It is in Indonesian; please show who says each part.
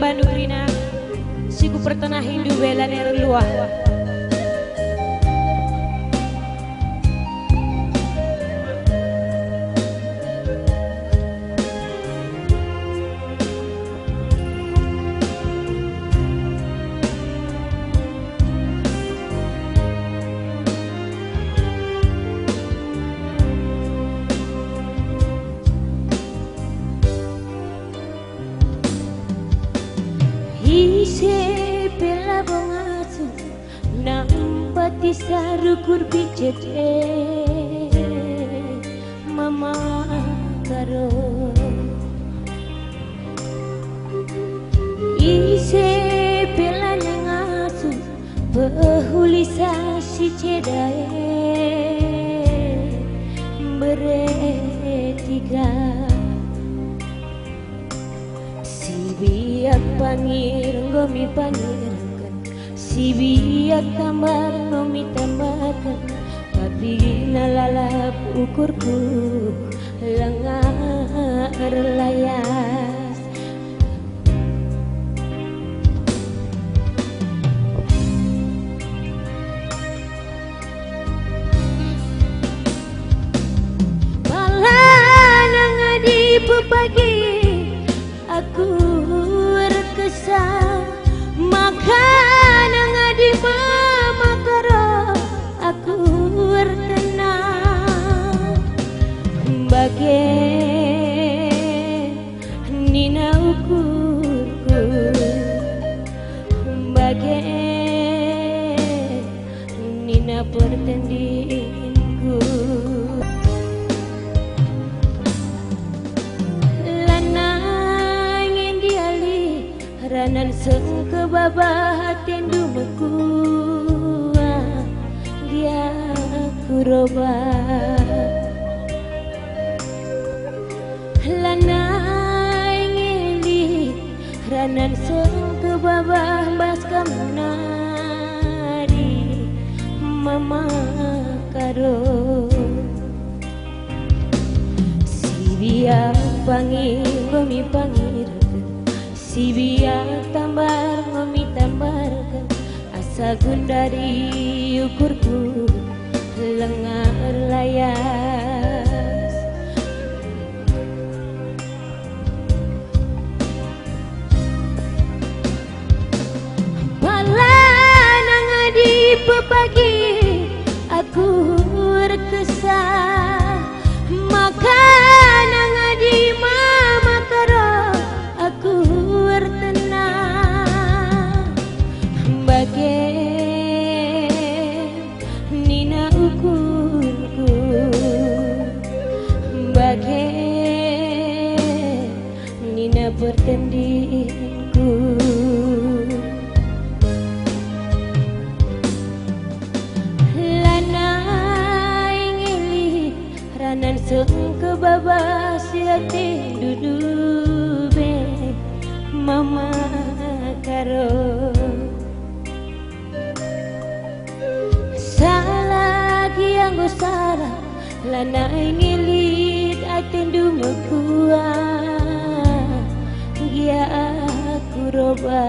Speaker 1: Bandung Rina siku pertenah Hindu bela neru luah.
Speaker 2: Ise pela bongasu nampati sarukur bicete mama karo ise pela nengasu behulisa si cedae beretiga biak pangir ngomi pangirkan si biak tambar ngomi tambarkan tapi nalalap ukurku lengar layas balanang di pepagi aku rekesah makanan di mama karo aku tenang bagai nina ukurku bagai nina pertandingku ranan seng ke babah tendu mekua dia kuroba lanai ngeli ranan seng ke babah bas kamunari mama karo si biar pangir bumi pangir si biak tambar ngomi tambarkan asa gundari ukurku lengar layas balanang di pepagi aku rekesah makanan di mama karo aku tenang bagai nina ukurku bagai nina pertandingku lanai ngeli ranan seng ke babah siate dudube mama karo salah yang go salah lanai ngilit atendu mekua gia aku roba